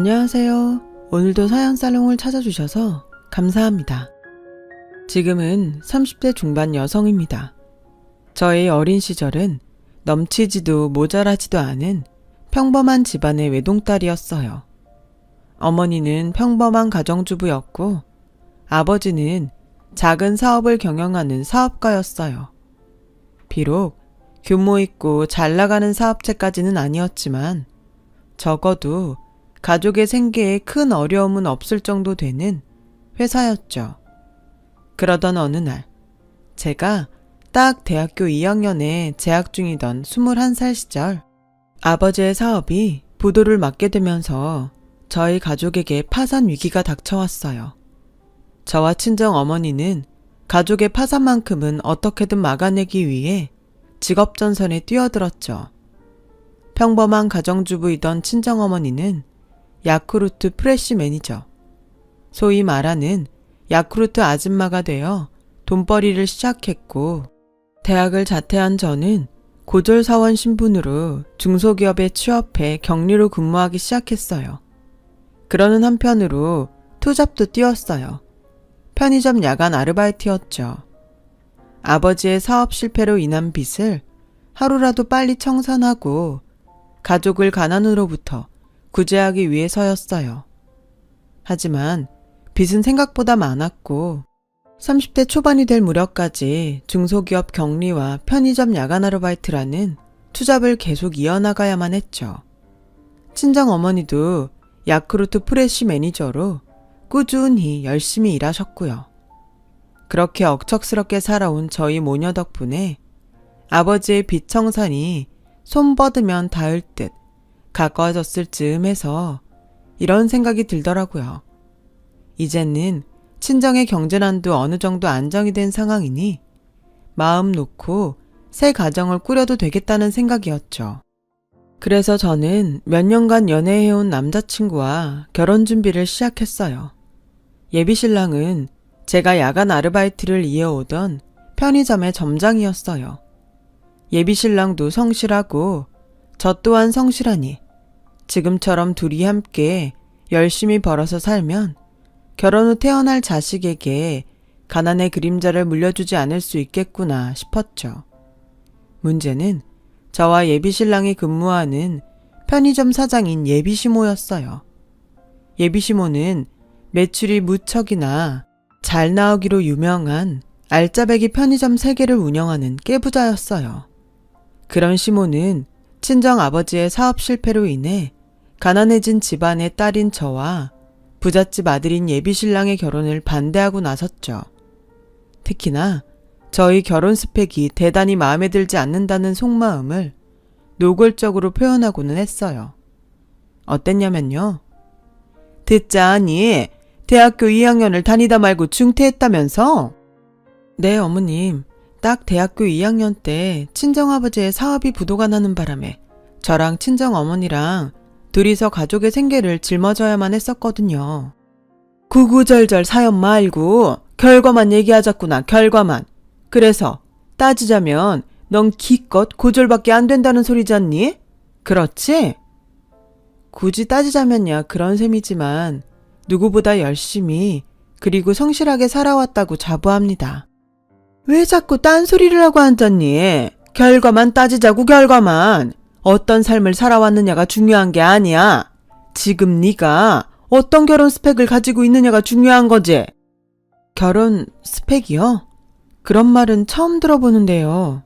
안녕하세요. 오늘도 사연살롱을 찾아주셔서 감사합니다. 지금은 30대 중반 여성입니다. 저의 어린 시절은 넘치지도 모자라지도 않은 평범한 집안의 외동딸이었어요. 어머니는 평범한 가정주부였고 아버지는 작은 사업을 경영하는 사업가였어요. 비록 규모 있고 잘 나가는 사업체까지는 아니었지만 적어도 가족의 생계에 큰 어려움은 없을 정도 되는 회사였죠. 그러던 어느 날, 제가 딱 대학교 2학년에 재학 중이던 21살 시절, 아버지의 사업이 부도를 맞게 되면서 저희 가족에게 파산 위기가 닥쳐왔어요. 저와 친정 어머니는 가족의 파산만큼은 어떻게든 막아내기 위해 직업전선에 뛰어들었죠. 평범한 가정주부이던 친정 어머니는 야쿠르트 프레시 매니저, 소위 말하는 야쿠르트 아줌마가 되어 돈벌이를 시작했고, 대학을 자퇴한 저는 고졸사원 신분으로 중소기업에 취업해 격리로 근무하기 시작했어요. 그러는 한편으로 투잡도 뛰었어요. 편의점 야간 아르바이트였죠. 아버지의 사업 실패로 인한 빚을 하루라도 빨리 청산하고 가족을 가난으로부터 구제하기 위해서였어요. 하지만 빚은 생각보다 많았고 30대 초반이 될 무렵까지 중소기업 격리와 편의점 야간 아르바이트라는 투잡을 계속 이어나가야만 했죠. 친정 어머니도 야쿠르트 프레시 매니저로 꾸준히 열심히 일하셨고요. 그렇게 억척스럽게 살아온 저희 모녀 덕분에 아버지의 빚 청산이 손 뻗으면 닿을 듯 가까워졌을 즈음해서 이런 생각이 들더라고요. 이제는 친정의 경제난도 어느 정도 안정이 된 상황이니 마음 놓고 새 가정을 꾸려도 되겠다는 생각이었죠. 그래서 저는 몇 년간 연애해온 남자친구와 결혼 준비를 시작했어요. 예비신랑은 제가 야간 아르바이트를 이어오던 편의점의 점장이었어요. 예비신랑도 성실하고 저 또한 성실하니 지금처럼 둘이 함께 열심히 벌어서 살면 결혼 후 태어날 자식에게 가난의 그림자를 물려주지 않을 수 있겠구나 싶었죠. 문제는 저와 예비신랑이 근무하는 편의점 사장인 예비시모였어요. 예비시모는 매출이 무척이나 잘 나오기로 유명한 알짜배기 편의점 3개를 운영하는 깨부자였어요. 그런 시모는 친정 아버지의 사업 실패로 인해 가난해진 집안의 딸인 저와 부잣집 아들인 예비신랑의 결혼을 반대하고 나섰죠. 특히나 저희 결혼 스펙이 대단히 마음에 들지 않는다는 속마음을 노골적으로 표현하고는 했어요. 어땠냐면요. 듣자니 대학교 2학년을 다니다 말고 중퇴했다면서? 네, 어머님. 딱 대학교 2학년 때 친정아버지의 사업이 부도가 나는 바람에 저랑 친정어머니랑 둘이서 가족의 생계를 짊어져야만 했었거든요. 구구절절 사연 말고 결과만 얘기하자꾸나, 결과만. 그래서 따지자면 넌 기껏 고졸밖에 안 된다는 소리잖니? 그렇지? 굳이 따지자면야 그런 셈이지만 누구보다 열심히 그리고 성실하게 살아왔다고 자부합니다. 왜 자꾸 딴소리를 하고 앉았니? 결과만 따지자고, 결과만. 어떤 삶을 살아왔느냐가 중요한 게 아니야. 지금 네가 어떤 결혼 스펙을 가지고 있느냐가 중요한 거지. 결혼 스펙이요? 그런 말은 처음 들어보는데요.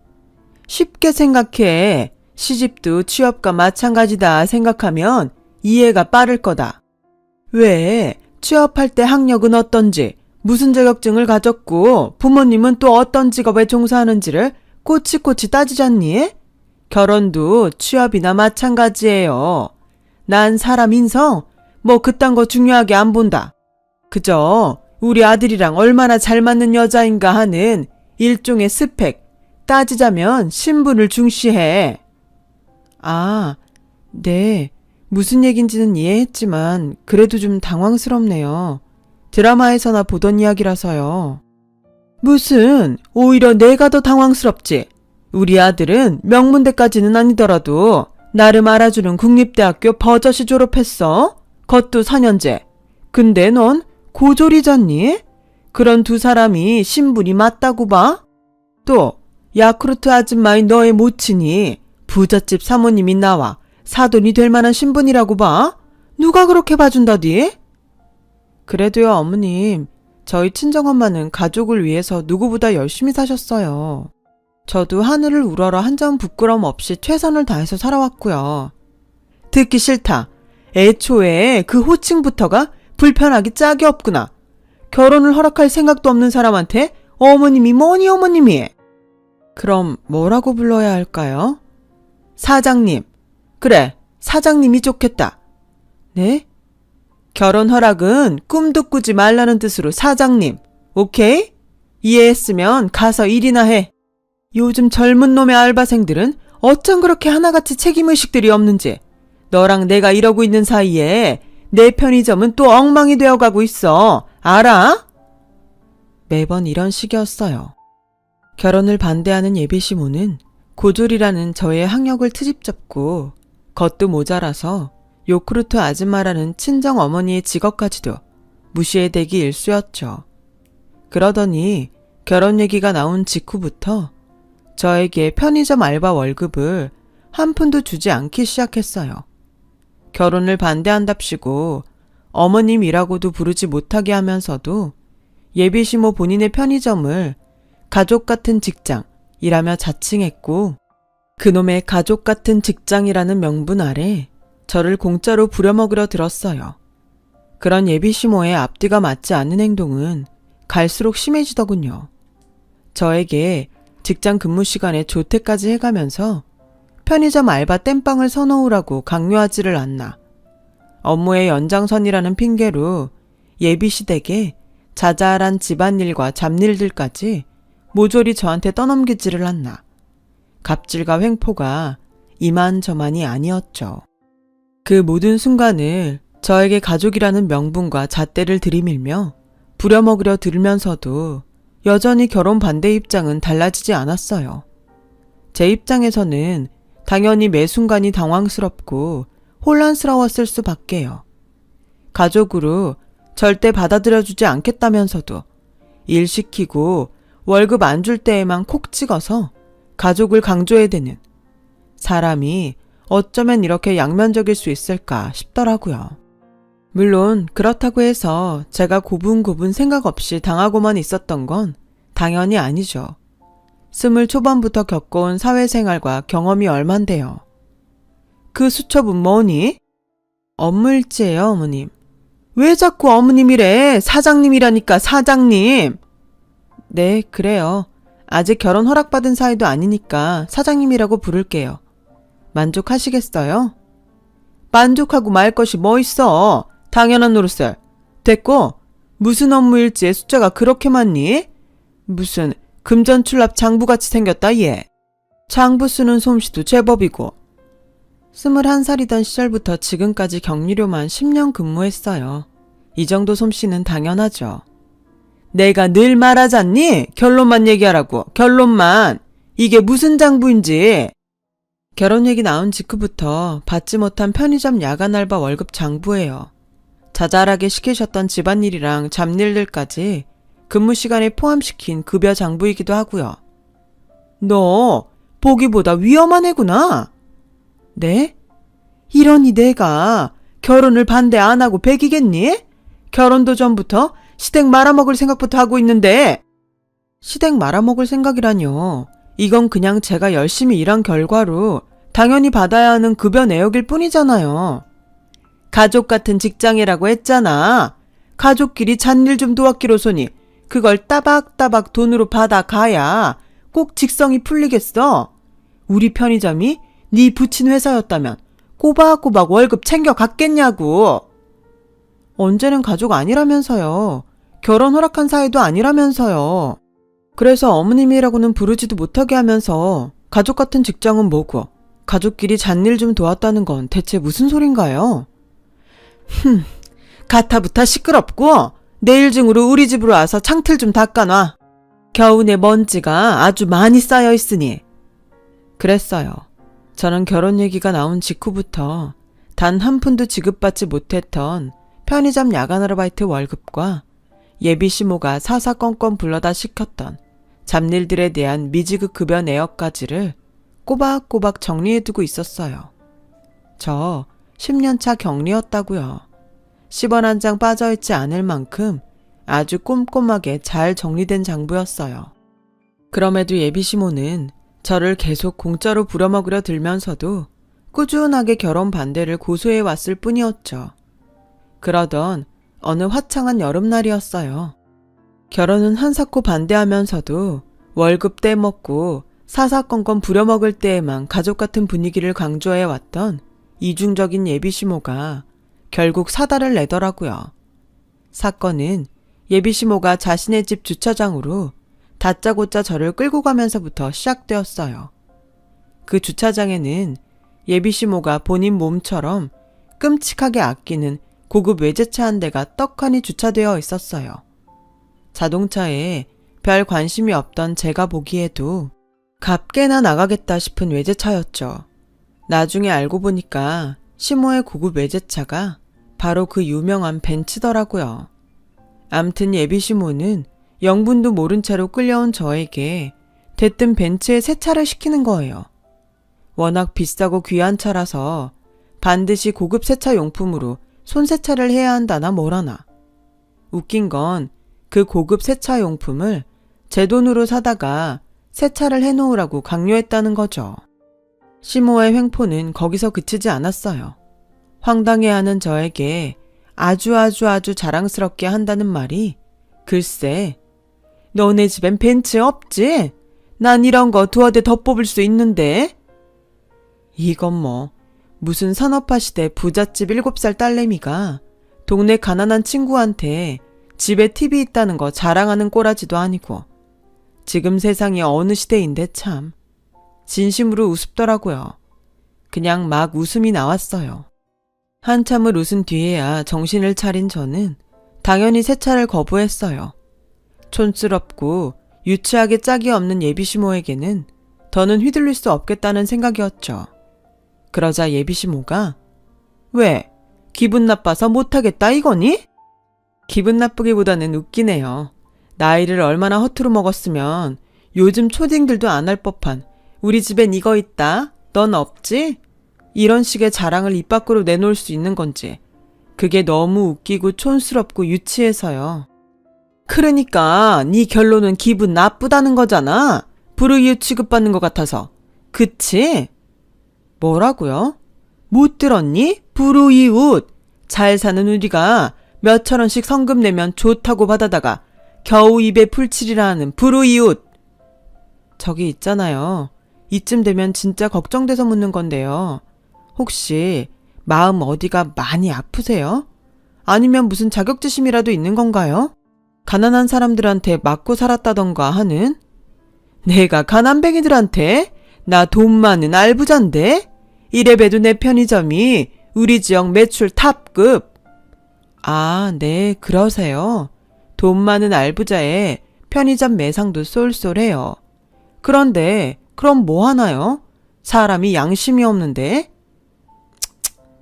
쉽게 생각해. 시집도 취업과 마찬가지다 생각하면 이해가 빠를 거다. 왜 취업할 때 학력은 어떤지, 무슨 자격증을 가졌고 부모님은 또 어떤 직업에 종사하는지를 꼬치꼬치 따지잖니? 결혼도 취업이나 마찬가지예요. 난 사람 인성 뭐 그딴 거 중요하게 안 본다. 그저 우리 아들이랑 얼마나 잘 맞는 여자인가 하는 일종의 스펙, 따지자면 신분을 중시해. 아, 네. 무슨 얘긴지는 이해했지만 그래도 좀 당황스럽네요. 드라마에서나 보던 이야기라서요. 무슨, 오히려 내가 더 당황스럽지. 우리 아들은 명문대까지는 아니더라도 나름 알아주는 국립대학교 버젓이 졸업했어. 그것도 4년제. 근데 넌 고졸이잖니? 그런 두 사람이 신분이 맞다고 봐? 또 야쿠르트 아줌마인 너의 모친이 부잣집 사모님이 나와 사돈이 될 만한 신분이라고 봐? 누가 그렇게 봐준다디? 그래도요, 어머님. 저희 친정엄마는 가족을 위해서 누구보다 열심히 사셨어요. 저도 하늘을 우러러 한 점 부끄럼 없이 최선을 다해서 살아왔고요. 듣기 싫다. 애초에 그 호칭부터가 불편하기 짝이 없구나. 결혼을 허락할 생각도 없는 사람한테 어머님이 뭐니 어머님이. 그럼 뭐라고 불러야 할까요? 사장님. 그래, 사장님이 좋겠다. 네? 결혼 허락은 꿈도 꾸지 말라는 뜻으로 사장님. 오케이? 이해했으면 가서 일이나 해. 요즘 젊은 놈의 알바생들은 어쩜 그렇게 하나같이 책임의식들이 없는지. 너랑 내가 이러고 있는 사이에 내 편의점은 또 엉망이 되어가고 있어. 알아? 매번 이런 식이었어요. 결혼을 반대하는 예비시모는 고졸이라는 저의 학력을 트집잡고 겉도 모자라서 요크루트 아줌마라는 친정 어머니의 직업까지도 무시해대기 일쑤였죠. 그러더니 결혼 얘기가 나온 직후부터 저에게 편의점 알바 월급을 한 푼도 주지 않기 시작했어요. 결혼을 반대한답시고 어머님이라고도 부르지 못하게 하면서도 예비시모 본인의 편의점을 가족 같은 직장이라며 자칭했고 그놈의 가족 같은 직장이라는 명분 아래 저를 공짜로 부려먹으려 들었어요. 그런 예비시모의 앞뒤가 맞지 않는 행동은 갈수록 심해지더군요. 저에게 직장 근무 시간에 조퇴까지 해가면서 편의점 알바 땜빵을 서놓으라고 강요하지를 않나. 업무의 연장선이라는 핑계로 예비시댁에 자잘한 집안일과 잡일들까지 모조리 저한테 떠넘기지를 않나. 갑질과 횡포가 이만저만이 아니었죠. 그 모든 순간을 저에게 가족이라는 명분과 잣대를 들이밀며 부려먹으려 들면서도 여전히 결혼 반대 입장은 달라지지 않았어요. 제 입장에서는 당연히 매 순간이 당황스럽고 혼란스러웠을 수밖에요. 가족으로 절대 받아들여주지 않겠다면서도 일 시키고 월급 안 줄 때에만 콕 찍어서 가족을 강조해대는 사람이 어쩌면 이렇게 양면적일 수 있을까 싶더라고요. 물론 그렇다고 해서 제가 고분고분 생각 없이 당하고만 있었던 건 당연히 아니죠. 20 초반부터 겪어온 사회생활과 경험이 얼만데요. 그 수첩은 뭐니? 업무일지예요, 어머님. 왜 자꾸 어머님이래? 사장님이라니까, 사장님. 네, 그래요. 아직 결혼 허락받은 사이도 아니니까 사장님이라고 부를게요. 만족하시겠어요? 만족하고 말 것이 뭐 있어? 당연한 노릇을. 됐고, 무슨 업무일지에 숫자가 그렇게 많니? 무슨 금전출납 장부같이 생겼다 얘. 장부 쓰는 솜씨도 제법이고. 21살이던 시절부터 지금까지 격리료만 10년 근무했어요. 이 정도 솜씨는 당연하죠. 내가 늘 말하잖니? 결론만 얘기하라고. 결론만. 이게 무슨 장부인지. 결혼 얘기 나온 직후부터 받지 못한 편의점 야간 알바 월급 장부예요. 자잘하게 시키셨던 집안일이랑 잡일들까지 근무 시간에 포함시킨 급여 장부이기도 하고요. 너 보기보다 위험한 애구나. 네? 이러니 내가 결혼을 반대 안 하고 백이겠니? 결혼도 전부터 시댁 말아먹을 생각부터 하고 있는데. 시댁 말아먹을 생각이라뇨. 이건 그냥 제가 열심히 일한 결과로 당연히 받아야 하는 급여 내역일 뿐이잖아요. 가족 같은 직장이라고 했잖아. 가족끼리 잣일 좀 도왔기로소니 그걸 따박따박 돈으로 받아가야 꼭 직성이 풀리겠어. 우리 편의점이 네 부친 회사였다면 꼬박꼬박 월급 챙겨갔겠냐고. 언제는 가족 아니라면서요. 결혼 허락한 사이도 아니라면서요. 그래서 어머님이라고는 부르지도 못하게 하면서 가족 같은 직장은 뭐고 가족끼리 잣일 좀 도왔다는 건 대체 무슨 소린가요? 가타부타 시끄럽고 내일 중으로 우리 집으로 와서 창틀 좀 닦아놔. 겨우내 먼지가 아주 많이 쌓여 있으니. 그랬어요. 저는 결혼 얘기가 나온 직후부터 단 한 푼도 지급받지 못했던 편의점 야간 아르바이트 월급과 예비시모가 사사건건 불러다 시켰던 잡일들에 대한 미지급 급여 내역까지를 꼬박꼬박 정리해두고 있었어요. 저 10년차 격리였다고요. 10원 한 장 빠져있지 않을 만큼 아주 꼼꼼하게 잘 정리된 장부였어요. 그럼에도 예비시모는 저를 계속 공짜로 부려먹으려 들면서도 꾸준하게 결혼 반대를 고소해왔을 뿐이었죠. 그러던 어느 화창한 여름날이었어요. 결혼은 한사코 반대하면서도 월급 떼먹고 사사건건 부려먹을 때에만 가족 같은 분위기를 강조해왔던 이중적인 예비시모가 결국 사달을 내더라고요. 사건은 예비시모가 자신의 집 주차장으로 다짜고짜 저를 끌고 가면서부터 시작되었어요. 그 주차장에는 예비시모가 본인 몸처럼 끔찍하게 아끼는 고급 외제차 한 대가 떡하니 주차되어 있었어요. 자동차에 별 관심이 없던 제가 보기에도 값게나 나가겠다 싶은 외제차였죠. 나중에 알고 보니까 시모의 고급 외제차가 바로 그 유명한 벤츠더라고요. 암튼 예비시모는 영분도 모른 채로 끌려온 저에게 대뜸 벤츠에 세차를 시키는 거예요. 워낙 비싸고 귀한 차라서 반드시 고급 세차 용품으로 손세차를 해야 한다나 뭐라나. 웃긴 건 그 고급 세차 용품을 제 돈으로 사다가 세차를 해놓으라고 강요했다는 거죠. 시모의 횡포는 거기서 그치지 않았어요. 황당해하는 저에게 아주 자랑스럽게 한다는 말이 글쎄, 너네 집엔 벤츠 없지? 난 이런 거 두어 대 더 뽑을 수 있는데. 이건 뭐 무슨 산업화 시대 부잣집 7살 딸내미가 동네 가난한 친구한테 집에 TV 있다는 거 자랑하는 꼬라지도 아니고 지금 세상이 어느 시대인데 참. 진심으로 우습더라고요. 그냥 막 웃음이 나왔어요. 한참을 웃은 뒤에야 정신을 차린 저는 당연히 세차를 거부했어요. 촌스럽고 유치하게 짝이 없는 예비시모에게는 더는 휘둘릴 수 없겠다는 생각이었죠. 그러자 예비시모가 왜? 기분 나빠서 못하겠다 이거니? 기분 나쁘기보다는 웃기네요. 나이를 얼마나 허투루 먹었으면 요즘 초딩들도 안 할 법한 우리 집엔 이거 있다, 넌 없지? 이런 식의 자랑을 입 밖으로 내놓을 수 있는 건지 그게 너무 웃기고 촌스럽고 유치해서요. 그러니까 네 결론은 기분 나쁘다는 거잖아. 불우이웃 취급받는 것 같아서. 그치? 뭐라고요? 못 들었니? 불우이웃. 잘 사는 우리가 몇천 원씩 성금 내면 좋다고 받아다가 겨우 입에 풀칠이라 하는 불우이웃. 저기 있잖아요. 이쯤 되면 진짜 걱정돼서 묻는 건데요. 혹시 마음 어디가 많이 아프세요? 아니면 무슨 자격지심이라도 있는 건가요? 가난한 사람들한테 맞고 살았다던가 하는? 내가 가난뱅이들한테? 나 돈 많은 알부잔데? 이래봬도 내 편의점이 우리 지역 매출 탑급. 아, 네, 그러세요. 돈 많은 알부자에 편의점 매상도 쏠쏠해요. 그런데 그럼 뭐 하나요? 사람이 양심이 없는데?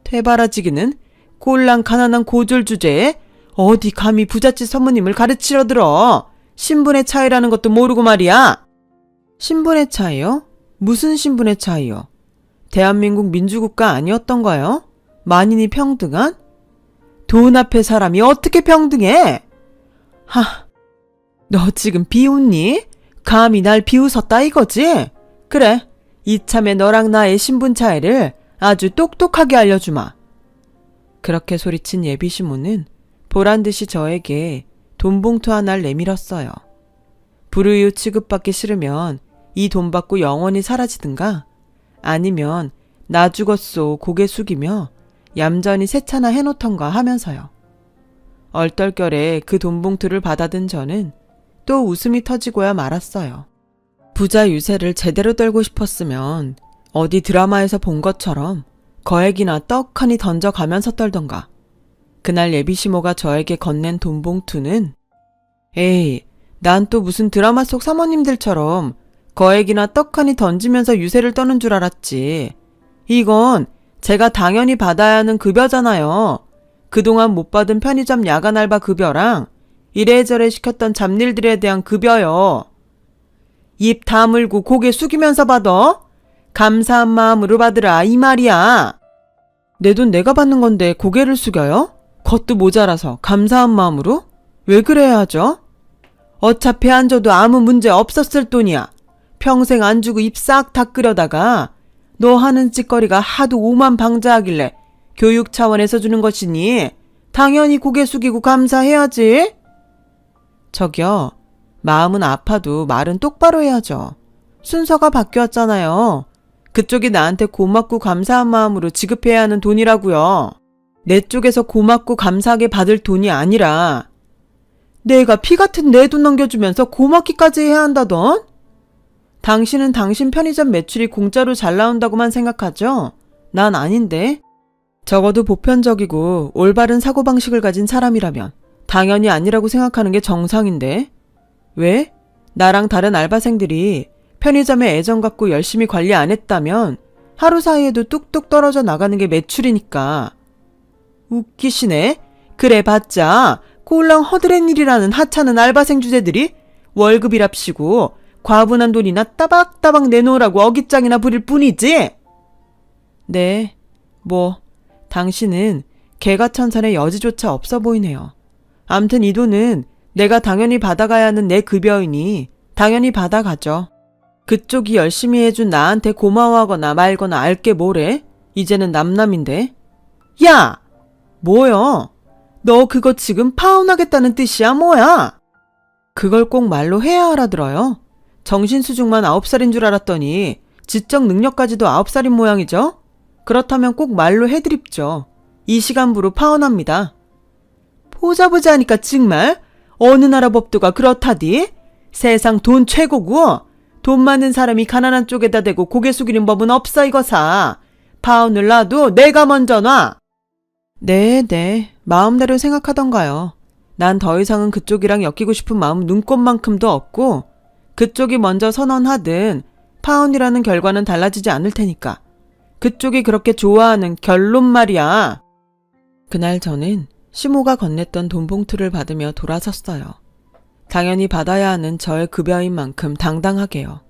퇴바라지기는 꼴랑 가난한 고졸 주제에 어디 감히 부잣집 사모님을 가르치려 들어. 신분의 차이라는 것도 모르고 말이야. 신분의 차이요? 무슨 신분의 차이요? 대한민국 민주국가 아니었던가요? 만인이 평등한? 돈 앞에 사람이 어떻게 평등해? 너 지금 비웃니? 감히 날 비웃었다 이거지? 그래, 이참에 너랑 나의 신분 차이를 아주 똑똑하게 알려주마. 그렇게 소리친 예비시모는 보란듯이 저에게 돈봉투 하나를 내밀었어요. 불우이웃 취급받기 싫으면 이 돈 받고 영원히 사라지든가 아니면 나 죽었소 고개 숙이며 얌전히 세차나 해놓던가 하면서요. 얼떨결에 그 돈봉투를 받아든 저는 또 웃음이 터지고야 말았어요. 부자 유세를 제대로 떨고 싶었으면 어디 드라마에서 본 것처럼 거액이나 떡하니 던져가면서 떨던가. 그날 예비시모가 저에게 건넨 돈봉투는 에이, 난 또 무슨 드라마 속 사모님들처럼 거액이나 떡하니 던지면서 유세를 떠는 줄 알았지. 이건 제가 당연히 받아야 하는 급여잖아요. 그동안 못 받은 편의점 야간 알바 급여랑 이래저래 시켰던 잡일들에 대한 급여요. 입 다물고 고개 숙이면서 받아? 감사한 마음으로 받으라 이 말이야. 내 돈 내가 받는 건데 고개를 숙여요? 겉도 모자라서 감사한 마음으로? 왜 그래야 하죠? 어차피 안 줘도 아무 문제 없었을 돈이야. 평생 안 주고 입 싹 닦으려다가 너 하는 짓거리가 하도 오만방자하길래 교육 차원에서 주는 것이니 당연히 고개 숙이고 감사해야지. 저기요, 마음은 아파도 말은 똑바로 해야죠. 순서가 바뀌었잖아요. 그쪽이 나한테 고맙고 감사한 마음으로 지급해야 하는 돈이라고요. 내 쪽에서 고맙고 감사하게 받을 돈이 아니라 내가 피 같은 내 돈 넘겨주면서 고맙기까지 해야 한다던? 당신은 당신 편의점 매출이 공짜로 잘 나온다고만 생각하죠? 난 아닌데. 적어도 보편적이고 올바른 사고방식을 가진 사람이라면 당연히 아니라고 생각하는 게 정상인데. 왜? 나랑 다른 알바생들이 편의점에 애정 갖고 열심히 관리 안 했다면 하루 사이에도 뚝뚝 떨어져 나가는 게 매출이니까. 웃기시네. 그래 봤자 꼴랑 허드렛 일이라는 하찮은 알바생 주제들이 월급이랍시고 과분한 돈이나 따박따박 내놓으라고 어깃장이나 부릴 뿐이지. 네, 당신은 개가천선의 여지조차 없어 보이네요. 암튼 이 돈은 내가 당연히 받아가야 하는 내 급여이니 당연히 받아가죠. 그쪽이 열심히 해준 나한테 고마워하거나 말거나 알게 뭐래? 이제는 남남인데. 야! 뭐요? 너 그거 지금 파혼하겠다는 뜻이야 뭐야? 그걸 꼭 말로 해야 알아들어요. 정신수중만 9살인 줄 알았더니 지적 능력까지도 9살인 모양이죠? 그렇다면 꼭 말로 해드립죠. 이 시간부로 파혼합니다. 보자 하니까 정말 어느 나라 법도가 그렇다디? 세상 돈 최고고 돈 많은 사람이 가난한 쪽에다 대고 고개 숙이는 법은 없어 이거사. 파혼을 놔도 내가 먼저 놔. 네, 마음대로 생각하던가요. 난 더 이상은 그쪽이랑 엮이고 싶은 마음 눈꼽만큼도 없고 그쪽이 먼저 선언하든 파혼이라는 결과는 달라지지 않을 테니까. 그쪽이 그렇게 좋아하는 결론 말이야. 그날 저는 시모가 건넸던 돈 봉투를 받으며 돌아섰어요. 당연히 받아야 하는 저의 급여인 만큼 당당하게요.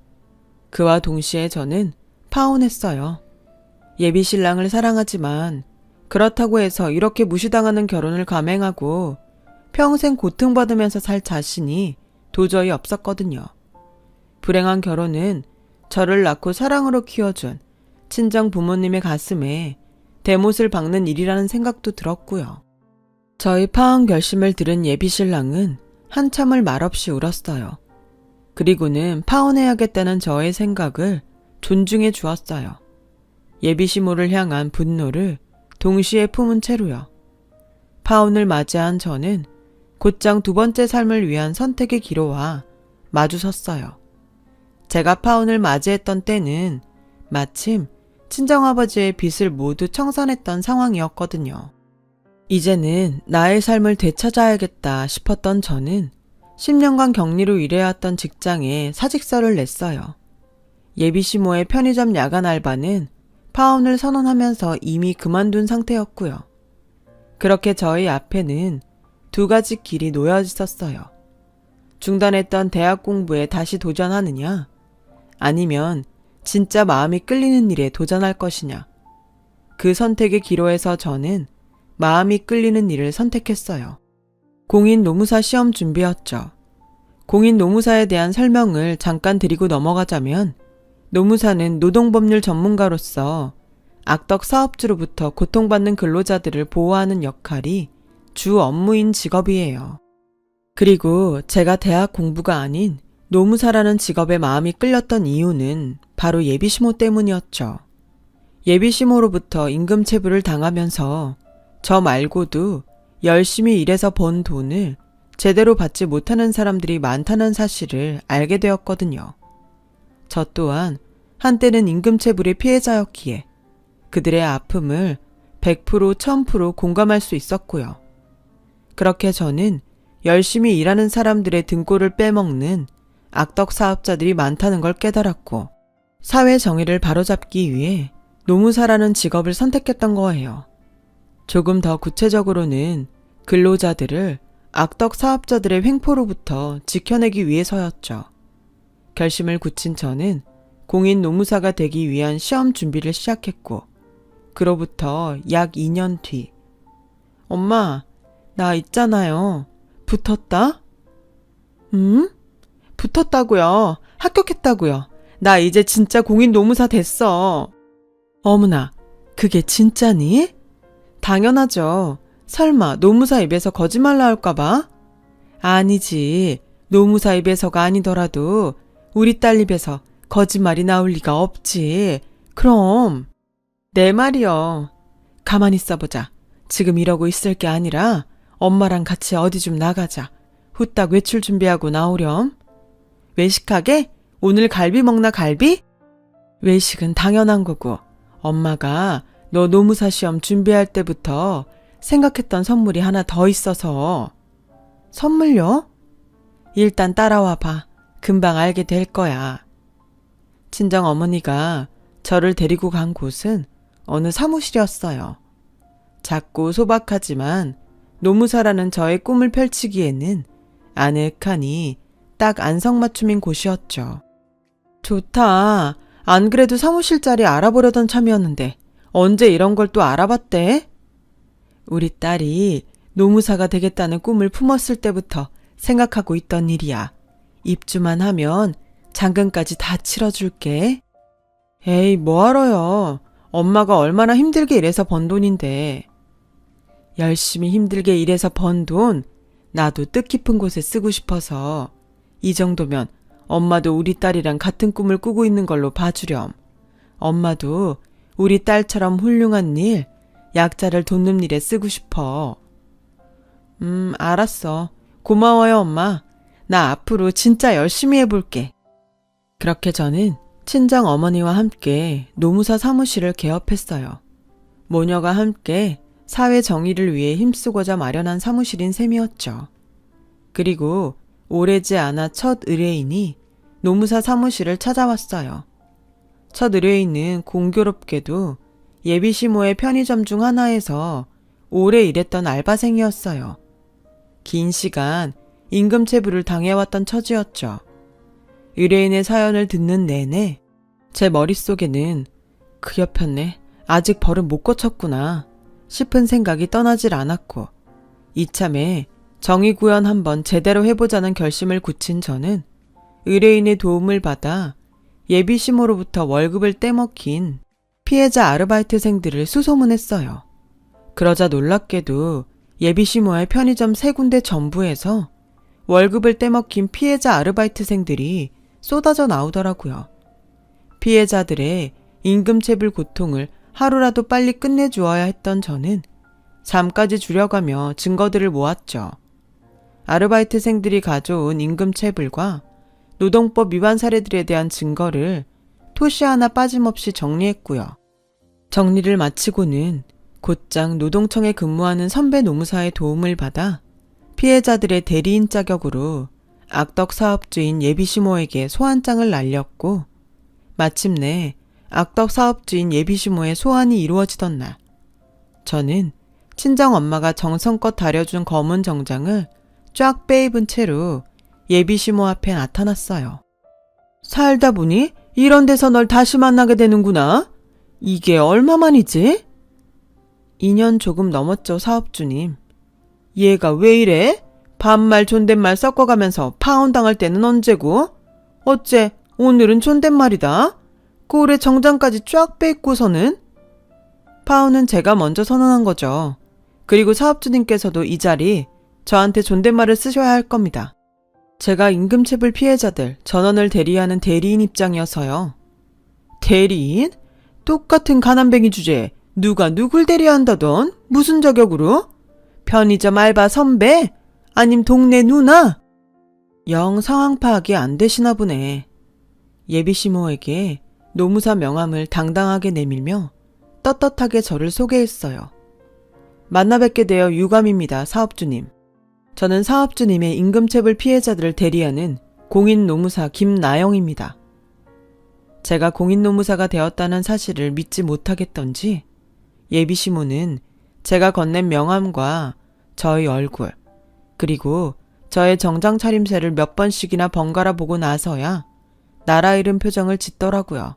그와 동시에 저는 파혼했어요. 예비 신랑을 사랑하지만 그렇다고 해서 이렇게 무시당하는 결혼을 감행하고 평생 고통받으면서 살 자신이 도저히 없었거든요. 불행한 결혼은 저를 낳고 사랑으로 키워준 친정 부모님의 가슴에 대못을 박는 일이라는 생각도 들었고요. 저희 파혼 결심을 들은 예비 신랑은 한참을 말없이 울었어요. 그리고는 파혼해야겠다는 저의 생각을 존중해 주었어요. 예비 시모를 향한 분노를 동시에 품은 채로요. 파혼을 맞이한 저는 곧장 두 번째 삶을 위한 선택의 기로와 마주섰어요. 제가 파혼을 맞이했던 때는 마침 친정아버지의 빚을 모두 청산했던 상황이었거든요. 이제는 나의 삶을 되찾아야겠다 싶었던 저는 10년간 격리로 일해왔던 직장에 사직서를 냈어요. 예비시모의 편의점 야간 알바는 파혼을 선언하면서 이미 그만둔 상태였고요. 그렇게 저희 앞에는 두 가지 길이 놓여 있었어요. 중단했던 대학 공부에 다시 도전하느냐, 아니면 진짜 마음이 끌리는 일에 도전할 것이냐. 그 선택의 기로에서 저는 마음이 끌리는 일을 선택했어요. 공인 노무사 시험 준비였죠. 공인 노무사에 대한 설명을 잠깐 드리고 넘어가자면 노무사는 노동법률 전문가로서 악덕 사업주로부터 고통받는 근로자들을 보호하는 역할이 주 업무인 직업이에요. 그리고 제가 대학 공부가 아닌 노무사라는 직업에 마음이 끌렸던 이유는 바로 예비시모 때문이었죠. 예비시모로부터 임금체불을 당하면서 저 말고도 열심히 일해서 번 돈을 제대로 받지 못하는 사람들이 많다는 사실을 알게 되었거든요. 저 또한 한때는 임금체불의 피해자였기에 그들의 아픔을 100% 1000% 공감할 수 있었고요. 그렇게 저는 열심히 일하는 사람들의 등골을 빼먹는 악덕 사업자들이 많다는 걸 깨달았고 사회 정의를 바로잡기 위해 노무사라는 직업을 선택했던 거예요. 조금 더 구체적으로는 근로자들을 악덕 사업자들의 횡포로부터 지켜내기 위해서였죠. 결심을 굳힌 저는 공인 노무사가 되기 위한 시험 준비를 시작했고, 그로부터 약 2년 뒤, 엄마, 나 있잖아요. 붙었다? 붙었다고요. 합격했다고요. 나 이제 진짜 공인 노무사 됐어. 어머나, 그게 진짜니? 당연하죠. 설마 노무사 입에서 거짓말 나올까봐? 아니지. 노무사 입에서가 아니더라도 우리 딸 입에서 거짓말이 나올 리가 없지. 그럼. 내 말이요. 가만히 있어보자. 지금 이러고 있을 게 아니라 엄마랑 같이 어디 좀 나가자. 후딱 외출 준비하고 나오렴. 외식하게? 오늘 갈비 먹나 갈비? 외식은 당연한 거고, 엄마가 너 노무사 시험 준비할 때부터 생각했던 선물이 하나 더 있어서. 선물요? 일단 따라와 봐. 금방 알게 될 거야. 친정 어머니가 저를 데리고 간 곳은 어느 사무실이었어요. 작고 소박하지만 노무사라는 저의 꿈을 펼치기에는 아늑하니 딱 안성맞춤인 곳이었죠. 좋다. 안 그래도 사무실 자리 알아보려던 참이었는데 언제 이런 걸 또 알아봤대? 우리 딸이 노무사가 되겠다는 꿈을 품었을 때부터 생각하고 있던 일이야. 입주만 하면 잔금까지 다 치러줄게. 에이, 뭐하러요. 엄마가 얼마나 힘들게 일해서 번 돈인데. 열심히 힘들게 일해서 번 돈, 나도 뜻깊은 곳에 쓰고 싶어서. 이 정도면 엄마도 우리 딸이랑 같은 꿈을 꾸고 있는 걸로 봐주렴. 엄마도 우리 딸처럼 훌륭한 일, 약자를 돕는 일에 쓰고 싶어. 알았어. 고마워요, 엄마. 나 앞으로 진짜 열심히 해볼게. 그렇게 저는 친정 어머니와 함께 노무사 사무실을 개업했어요. 모녀가 함께 사회 정의를 위해 힘쓰고자 마련한 사무실인 셈이었죠. 그리고 오래지 않아 첫 의뢰인이 노무사 사무실을 찾아왔어요. 첫 의뢰인은 공교롭게도 예비시모의 편의점 중 하나에서 오래 일했던 알바생이었어요. 긴 시간 임금체불을 당해왔던 처지였죠. 의뢰인의 사연을 듣는 내내 제 머릿속에는 그였편네, 아직 벌은 못 고쳤구나 싶은 생각이 떠나질 않았고, 이참에 정의구현 한번 제대로 해보자는 결심을 굳힌 저는 의뢰인의 도움을 받아 예비시모로부터 월급을 떼먹힌 피해자 아르바이트생들을 수소문했어요. 그러자 놀랍게도 예비시모의 편의점 3군데 전부에서 월급을 떼먹힌 피해자 아르바이트생들이 쏟아져 나오더라고요. 피해자들의 임금체불 고통을 하루라도 빨리 끝내주어야 했던 저는 잠까지 줄여가며 증거들을 모았죠. 아르바이트생들이 가져온 임금체불과 노동법 위반 사례들에 대한 증거를 토시 하나 빠짐없이 정리했고요. 정리를 마치고는 곧장 노동청에 근무하는 선배 노무사의 도움을 받아 피해자들의 대리인 자격으로 악덕 사업주인 예비시모에게 소환장을 날렸고, 마침내 악덕 사업주인 예비시모의 소환이 이루어지던 날, 저는 친정엄마가 정성껏 다려준 검은 정장을 쫙 빼입은 채로 예비시모 앞에 나타났어요. 살다 보니 이런 데서 널 다시 만나게 되는구나. 이게 얼마만이지? 2년 조금 넘었죠, 사업주님. 얘가 왜 이래? 반말 존댓말 섞어가면서 파혼당할 때는 언제고? 어째 오늘은 존댓말이다. 꼴에 정장까지 쫙 빼입고서는? 파혼은 제가 먼저 선언한 거죠. 그리고 사업주님께서도 이 자리 저한테 존댓말을 쓰셔야 할 겁니다. 제가 임금체불 피해자들 전원을 대리하는 대리인 입장이어서요. 대리인? 똑같은 가난뱅이 주제에 누가 누굴 대리한다던? 무슨 자격으로? 편의점 알바 선배? 아님 동네 누나? 영 상황 파악이 안 되시나 보네. 예비시모에게 노무사 명함을 당당하게 내밀며 떳떳하게 저를 소개했어요. 만나 뵙게 되어 유감입니다, 사업주님. 저는 사업주님의 임금체불 피해자들을 대리하는 공인 노무사 김나영입니다. 제가 공인노무사가 되었다는 사실을 믿지 못하겠던지 예비시모는 제가 건넨 명함과 저의 얼굴, 그리고 저의 정장 차림새를 몇 번씩이나 번갈아 보고 나서야 나라 잃은 표정을 짓더라고요.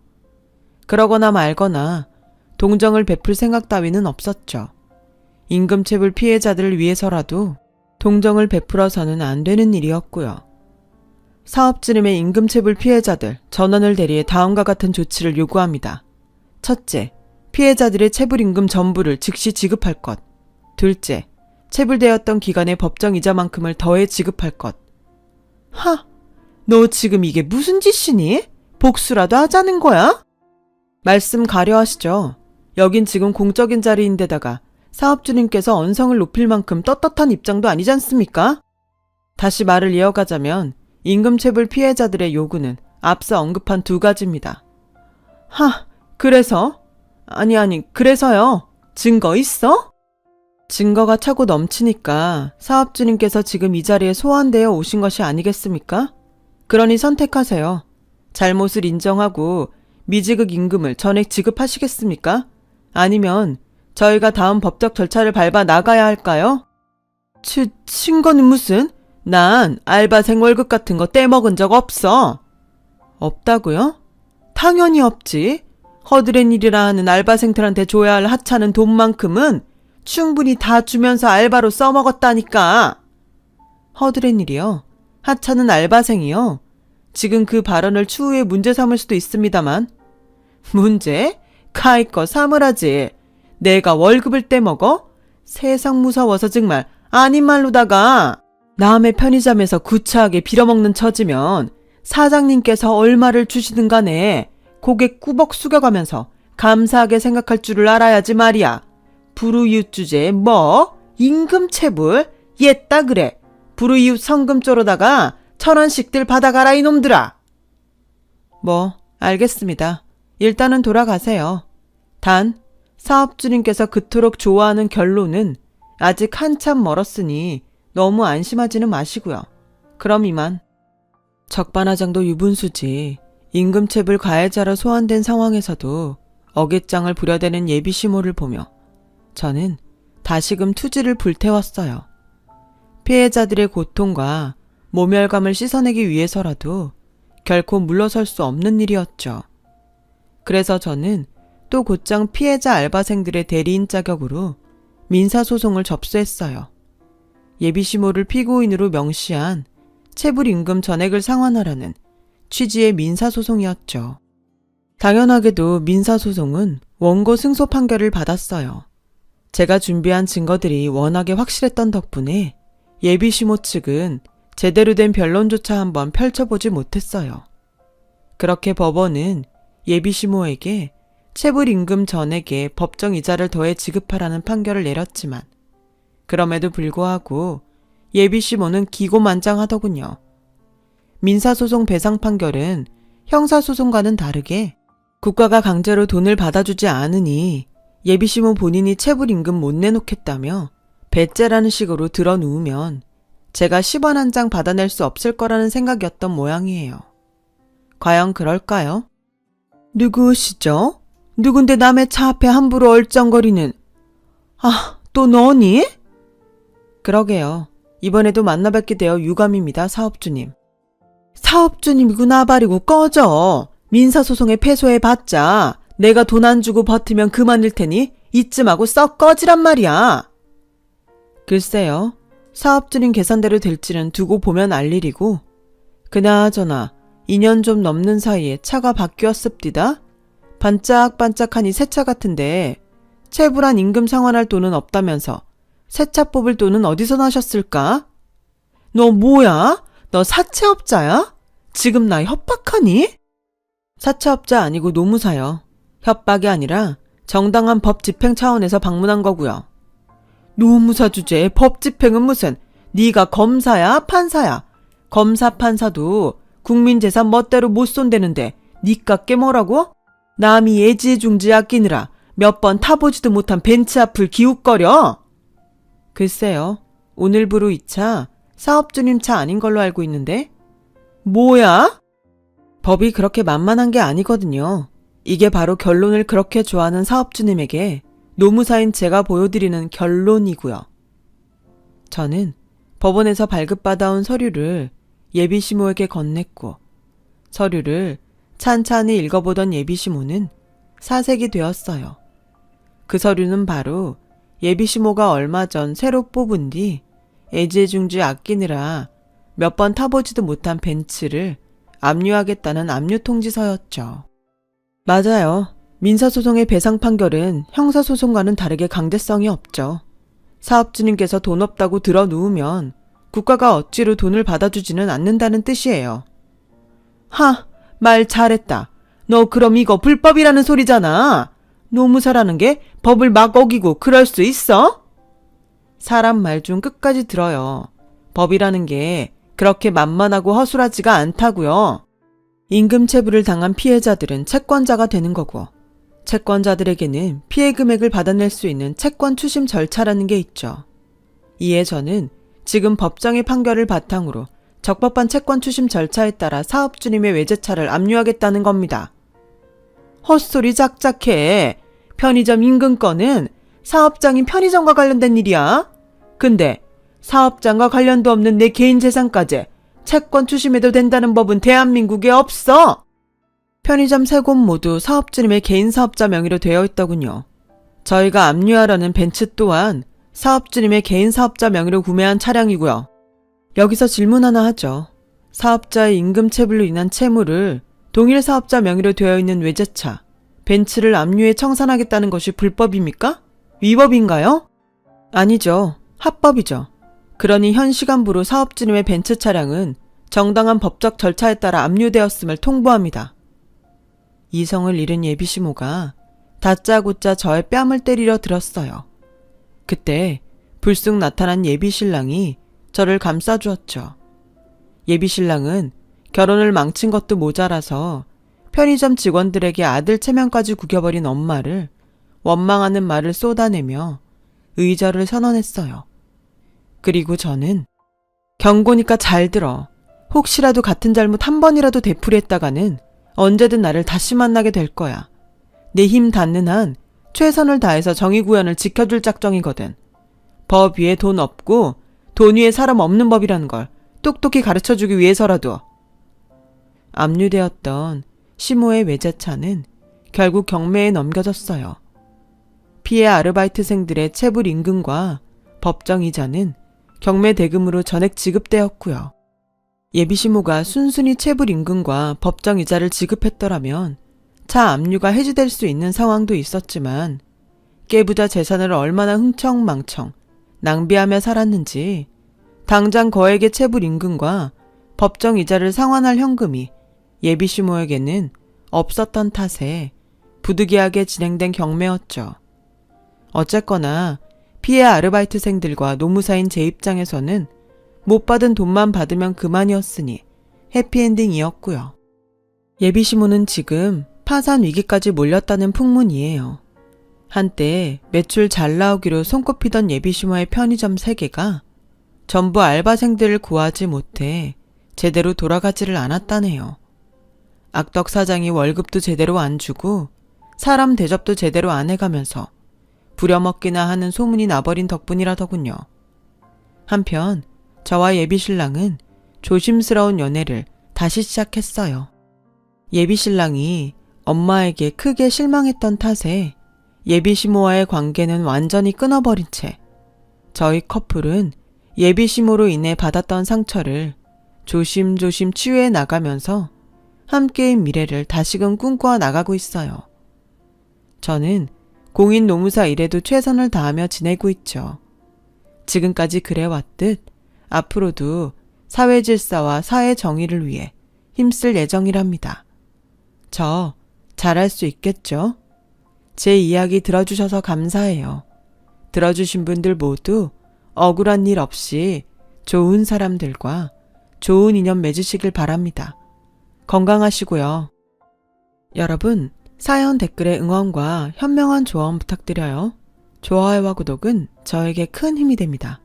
그러거나 말거나 동정을 베풀 생각 따위는 없었죠. 임금체불 피해자들을 위해서라도 동정을 베풀어서는 안 되는 일이었고요. 사업지름의 임금체불 피해자들 전원을 대리해 다음과 같은 조치를 요구합니다. 첫째, 피해자들의 체불임금 전부를 즉시 지급할 것. 둘째, 체불되었던 기간의 법정 이자만큼을 더해 지급할 것. 너 지금 이게 무슨 짓이니? 복수라도 하자는 거야? 말씀 가려하시죠. 여긴 지금 공적인 자리인데다가 사업주님께서 언성을 높일 만큼 떳떳한 입장도 아니지 않습니까? 다시 말을 이어가자면 임금체불 피해자들의 요구는 앞서 언급한 두 가지입니다. 그래서? 그래서요. 증거 있어? 증거가 차고 넘치니까 사업주님께서 지금 이 자리에 소환되어 오신 것이 아니겠습니까? 그러니 선택하세요. 잘못을 인정하고 미지급 임금을 전액 지급하시겠습니까? 아니면 저희가 다음 법적 절차를 밟아 나가야 할까요? 친거는 무슨? 난 알바생 월급 같은 거 떼먹은 적 없어. 없다고요? 당연히 없지. 허드렛 일이라 하는 알바생들한테 줘야 할 하찮은 돈만큼은 충분히 다 주면서 알바로 써먹었다니까. 허드렛 일이요? 하찮은 알바생이요? 지금 그 발언을 추후에 문제 삼을 수도 있습니다만. 문제? 카이꺼 사물하지. 내가 월급을 떼먹어? 세상 무서워서 정말 아닌 말로다가 남의 편의점에서 구차하게 빌어먹는 처지면 사장님께서 얼마를 주시든 간에 고개 꾸벅 숙여가면서 감사하게 생각할 줄을 알아야지 말이야. 불우이웃 주제에 뭐? 임금체불? 옛다 그래. 불우이웃 성금조로다가 1,000원씩들 받아가라 이놈들아. 알겠습니다. 일단은 돌아가세요. 단 사업주님께서 그토록 좋아하는 결론은 아직 한참 멀었으니 너무 안심하지는 마시고요. 그럼 이만. 적반하장도 유분수지. 임금체불 가해자로 소환된 상황에서도 어깃장을 부려대는 예비시모를 보며 저는 다시금 투지를 불태웠어요. 피해자들의 고통과 모멸감을 씻어내기 위해서라도 결코 물러설 수 없는 일이었죠. 그래서 저는 또 곧장 피해자 알바생들의 대리인 자격으로 민사소송을 접수했어요. 예비시모를 피고인으로 명시한 체불임금 전액을 상환하라는 취지의 민사소송이었죠. 당연하게도 민사소송은 원고 승소 판결을 받았어요. 제가 준비한 증거들이 워낙에 확실했던 덕분에 예비시모 측은 제대로 된 변론조차 한번 펼쳐보지 못했어요. 그렇게 법원은 예비시모에게 체불임금 전액에 법정 이자를 더해 지급하라는 판결을 내렸지만 그럼에도 불구하고 예비시모는 기고만장하더군요. 민사소송 배상 판결은 형사소송과는 다르게 국가가 강제로 돈을 받아주지 않으니 예비시모 본인이 체불임금 못 내놓겠다며 배째라는 식으로 들어누우면 제가 10원 한 장 받아낼 수 없을 거라는 생각이었던 모양이에요. 과연 그럴까요? 누구시죠? 누군데 남의 차 앞에 함부로 얼쩡거리는. 또 너니? 그러게요. 이번에도 만나뵙게 되어 유감입니다, 사업주님. 사업주님이구나 버리고 꺼져. 민사소송에 패소해봤자 내가 돈 안 주고 버티면 그만일 테니 이쯤 하고 썩 꺼지란 말이야. 글쎄요. 사업주님 계산대로 될지는 두고 보면 알 일이고 그나저나 2년 좀 넘는 사이에 차가 바뀌었습디다. 반짝반짝하니 새 차 같은데 체불한 임금 상환할 돈은 없다면서 새 차 뽑을 돈은 어디서 나셨을까? 너 뭐야? 너 사채업자야? 지금 나 협박하니? 사채업자 아니고 노무사요. 협박이 아니라 정당한 법 집행 차원에서 방문한 거고요. 노무사 주제에 법 집행은 무슨? 네가 검사야 판사야? 검사 판사도 국민 재산 멋대로 못 손대는데 니깎게 뭐라고? 남이 예지중지 아끼느라 몇 번 타보지도 못한 벤츠 앞을 기웃거려? 글쎄요. 오늘부로 이 차 사업주님 차 아닌 걸로 알고 있는데. 뭐야? 법이 그렇게 만만한 게 아니거든요. 이게 바로 결론을 그렇게 좋아하는 사업주님에게 노무사인 제가 보여드리는 결론이고요. 저는 법원에서 발급받아온 서류를 예비시모에게 건넸고 서류를 찬찬히 읽어보던 예비시모는 사색이 되었어요. 그 서류는 바로 예비시모가 얼마 전 새로 뽑은 뒤 애지중지 아끼느라 몇 번 타보지도 못한 벤츠를 압류하겠다는 압류 통지서였죠. 맞아요. 민사소송의 배상 판결은 형사소송과는 다르게 강제성이 없죠. 사업주님께서 돈 없다고 들어 누우면 국가가 억지로 돈을 받아주지는 않는다는 뜻이에요. 말 잘했다. 너 그럼 이거 불법이라는 소리잖아. 노무사라는 게 법을 막 어기고 그럴 수 있어? 사람 말 좀 끝까지 들어요. 법이라는 게 그렇게 만만하고 허술하지가 않다고요. 임금체불을 당한 피해자들은 채권자가 되는 거고 채권자들에게는 피해 금액을 받아낼 수 있는 채권 추심 절차라는 게 있죠. 이에 저는 지금 법정의 판결을 바탕으로 적법한 채권 추심 절차에 따라 사업주님의 외제차를 압류하겠다는 겁니다. 헛소리 짝짝해. 편의점 인근권은 사업장인 편의점과 관련된 일이야. 근데 사업장과 관련도 없는 내 개인 재산까지 채권 추심해도 된다는 법은 대한민국에 없어. 편의점 3곳 모두 사업주님의 개인 사업자 명의로 되어 있더군요. 저희가 압류하라는 벤츠 또한 사업주님의 개인 사업자 명의로 구매한 차량이고요. 여기서 질문 하나 하죠. 사업자의 임금체불로 인한 채무를 동일 사업자 명의로 되어 있는 외제차, 벤츠를 압류해 청산하겠다는 것이 불법입니까? 위법인가요? 아니죠. 합법이죠. 그러니 현 시간부로 사업주님의 벤츠 차량은 정당한 법적 절차에 따라 압류되었음을 통보합니다. 이성을 잃은 예비시모가 다짜고짜 저의 뺨을 때리려 들었어요. 그때 불쑥 나타난 예비신랑이 저를 감싸주었죠. 예비신랑은 결혼을 망친 것도 모자라서 편의점 직원들에게 아들 체면까지 구겨버린 엄마를 원망하는 말을 쏟아내며 의절을 선언했어요. 그리고 저는 경고니까 잘 들어. 혹시라도 같은 잘못 한 번이라도 되풀이했다가는 언제든 나를 다시 만나게 될 거야. 내 힘 닿는 한 최선을 다해서 정의구현을 지켜줄 작정이거든. 법 위에 돈 없고 돈 위에 사람 없는 법이라는 걸 똑똑히 가르쳐주기 위해서라도. 압류되었던 시모의 외제차는 결국 경매에 넘겨졌어요. 피해 아르바이트생들의 체불 임금과 법정 이자는 경매 대금으로 전액 지급되었고요. 예비시모가 순순히 체불 임금과 법정 이자를 지급했더라면 차 압류가 해지될 수 있는 상황도 있었지만 깨부자 재산을 얼마나 흥청망청 낭비하며 살았는지 당장 거액의 체불 임금과 법정 이자를 상환할 현금이 예비시모에게는 없었던 탓에 부득이하게 진행된 경매였죠. 어쨌거나 피해 아르바이트생들과 노무사인 제 입장에서는 못 받은 돈만 받으면 그만이었으니 해피엔딩이었고요. 예비시모는 지금 파산 위기까지 몰렸다는 풍문이에요. 한때 매출 잘 나오기로 손꼽히던 예비시모의 편의점 3개가 전부 알바생들을 구하지 못해 제대로 돌아가지를 않았다네요. 악덕 사장이 월급도 제대로 안 주고 사람 대접도 제대로 안 해가면서 부려먹기나 하는 소문이 나버린 덕분이라더군요. 한편 저와 예비신랑은 조심스러운 연애를 다시 시작했어요. 예비신랑이 엄마에게 크게 실망했던 탓에 예비시모와의 관계는 완전히 끊어버린 채 저희 커플은 예비시모로 인해 받았던 상처를 조심조심 치유해 나가면서 함께의 미래를 다시금 꿈꿔 나가고 있어요. 저는 공인 노무사 일에도 최선을 다하며 지내고 있죠. 지금까지 그래왔듯 앞으로도 사회 질서와 사회 정의를 위해 힘쓸 예정이랍니다. 저 잘할 수 있겠죠? 제 이야기 들어주셔서 감사해요. 들어주신 분들 모두 억울한 일 없이 좋은 사람들과 좋은 인연 맺으시길 바랍니다. 건강하시고요. 여러분, 사연 댓글에 응원과 현명한 조언 부탁드려요. 좋아요와 구독은 저에게 큰 힘이 됩니다.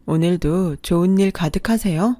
오늘도 좋은 일 가득하세요.